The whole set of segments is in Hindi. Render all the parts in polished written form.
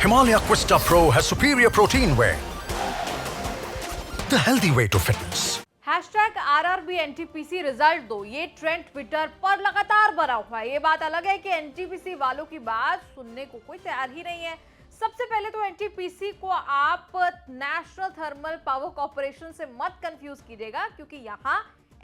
Himalaya Quista Pro has superior protein whey. The healthy way to fitness. Hashtag RRB NTPC result दो, ये ट्रेंड ट्विटर पर लगातार बना हुआ है। ये बात अलग है कि NTPC वालों की बात सुनने को कोई तैयार ही नहीं है। सबसे पहले तो NTPC को आप नेशनल थर्मल पावर कॉर्पोरेशन से मत कंफ्यूज कीजिएगा, क्योंकि यहाँ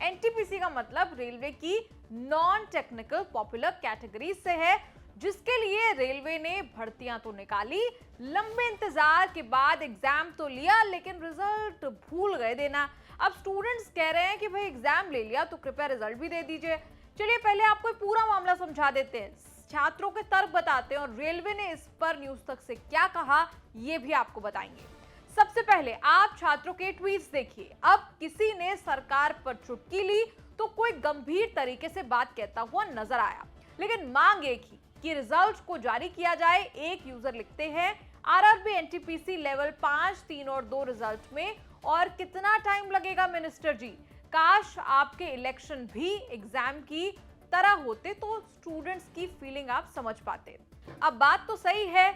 NTPC का मतलब रेलवे की नॉन टेक्निकल पॉपुलर कैटेगरी से है, जिसके लिए रेलवे ने भर्तियां तो निकाली, लंबे इंतजार के बाद एग्जाम तो लिया, लेकिन रिजल्ट भूल गए देना। अब स्टूडेंट्स कह रहे हैं कि भाई एग्जाम ले लिया तो कृपया रिजल्ट भी दे दीजिए। चलिए पहले आपको पूरा मामला समझा देते हैं, छात्रों के तर्क बताते हैं और रेलवे ने इस पर न्यूज तक से क्या कहा ये भी आपको बताएंगे। सबसे पहले आप छात्रों के ट्वीट्स देखिए। अब किसी ने सरकार पर चुटकी ली तो कोई गंभीर तरीके से बात कहता हुआ नजर आया, लेकिन मांग एक ही कि रिजल्ट को जारी किया जाए। एक यूजर लिखते हैं RRB NTPC लेवल 5, 3 और 2 रिजल्ट में और कितना टाइम लगेगा मिनिस्टर जी? काश आपके इलेक्शन भी एग्जाम की तरह होते तो स्टूडेंट्स की फीलिंग आप समझ पाते। अब बात तो सही है,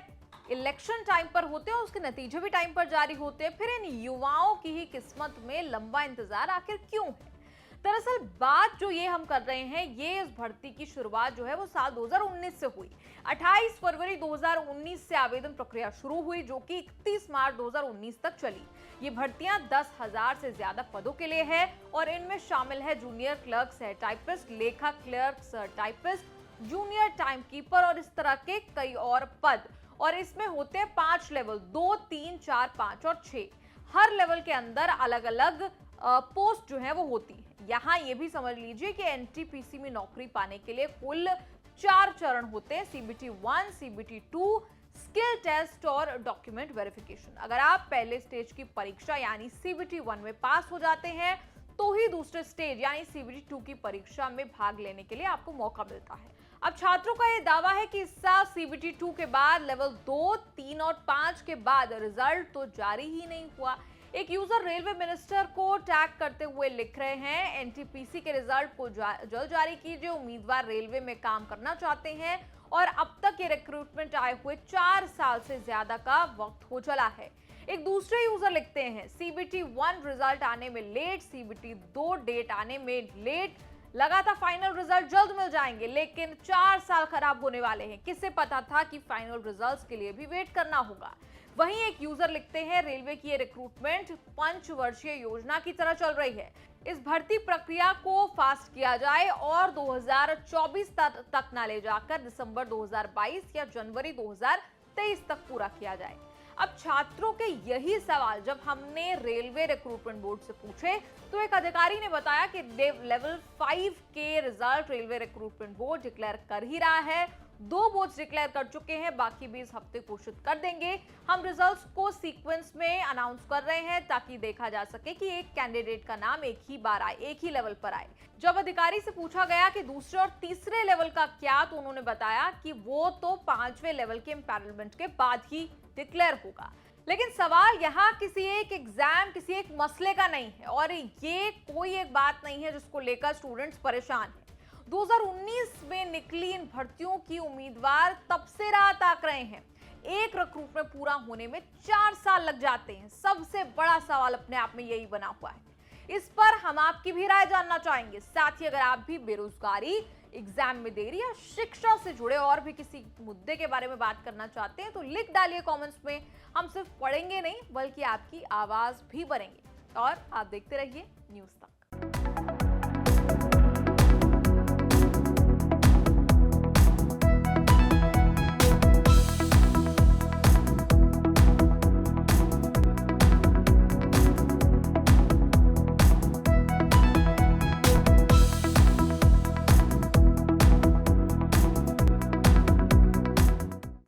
इलेक्शन टाइम पर होते और उसके नतीजे भी टाइम पर जारी होते, फिर इन युवाओं की ही किस्मत में लंबा इंतजार आखिर क्यों है? दरअसल बात जो ये हम कर रहे हैं, ये इस भर्ती की शुरुआत जो है वो साल 2019 से हुई। 28 फरवरी 2019 से आवेदन प्रक्रिया शुरू हुई, जो कि 31 मार्च 2019 तक चली। ये भर्तियां 10,000 से ज्यादा पदों के लिए है और इनमें शामिल है जूनियर क्लर्क सह टाइपिस्ट, लेखा क्लर्क सह टाइपिस्ट, जूनियर टाइम कीपर और इस तरह के कई और पद। और इसमें होते हैं 5 लेवल, 2, 3, 4, 5 और 6। हर लेवल के अंदर अलग अलग पोस्ट जो है वो होती है। यहाँ ये भी समझ लीजिए कि NTPC में नौकरी पाने के लिए कुल 4 चरण होते हैं: CBT 1, CBT 2, स्किल टेस्ट और डॉक्यूमेंट वेरिफिकेशन। अगर आप पहले स्टेज की परीक्षा यानी CBT 1 में पास हो जाते हैं तो ही दूसरे स्टेज यानी CBT 2 की परीक्षा में भाग लेने के लिए आपको मौका मिलता है। अब छात्रों का यह दावा है कि इस साल CBT 2 के बाद लेवल 2, 3 और 5 के बाद रिजल्ट तो जारी ही नहीं हुआ। एक यूजर रेलवे मिनिस्टर को टैग करते हुए लिख रहे हैं, NTPC के रिजल्ट को जल्द जारी कीजिए, उम्मीदवार रेलवे में काम करना चाहते हैं और अब तक ये रिक्रूटमेंट आए हुए 4 साल से ज्यादा का वक्त हो चला है। एक दूसरे यूजर लिखते हैं, CBT 1 रिजल्ट आने में लेट, CBT 2 डेट आने में लेट, लगा था फाइनल रिजल्ट जल्द मिल जाएंगे, लेकिन 4 साल खराब होने वाले हैं। किसे पता था कि फाइनल रिजल्ट्स के लिए भी वेट करना होगा। वहीं एक यूजर लिखते हैं, रेलवे की ये रिक्रूटमेंट 5 वर्षीय योजना की तरह चल रही है। इस भर्ती प्रक्रिया को फास्ट किया जाए और 2024 तक ना ले जाकर दिसंबर 2022 या जनवरी 2023 तक पूरा किया जाए। अब छात्रों के यही सवाल जब हमने रेलवे रिक्रूटमेंट बोर्ड से पूछे तो एक अधिकारी ने बताया कि लेवल 5 के result railway recruitment board declare कर ही रहा है। 2 बोर्ड डिक्लेयर कर चुके हैं, बाकी भी इस हफ्ते घोषित कर देंगे। हम रिजल्ट्स को सीक्वेंस में अनाउंस कर रहे हैं ताकि देखा जा सके कि एक कैंडिडेट का नाम एक ही बार आए, एक ही लेवल पर आए। जब अधिकारी से पूछा गया कि दूसरे और तीसरे लेवल का क्या, तो उन्होंने बताया कि वो तो 5वें लेवल के एम्पैनलमेंट के बाद ही डिक्लेयर होगा। लेकिन सवाल यहाँ किसी एक एग्जाम, किसी एक मसले का नहीं है और ये कोई एक बात नहीं है जिसको लेकर स्टूडेंट्स परेशान हैं। 2019 में निकली इन भर्तियों की उम्मीदवार तब से राह ताक रहे हैं। एक रिक्रूटमेंट पूरा होने में 4 साल लग जाते हैं। सबसे बड़ा सवाल अपने आप में यही बना हुआ है। इस पर हम आपकी भी राय जानना चाहेंगे। साथ ही अगर आप भी बेरोजगारी, एग्जाम में देरी या शिक्षा से जुड़े और भी किसी मुद्दे के बारे में बात करना चाहते हैं तो लिख डालिए कमेंट्स में। हम सिर्फ पढ़ेंगे नहीं बल्कि आपकी आवाज भी बनेंगे। और आप देखते रहिए न्यूज़ तक।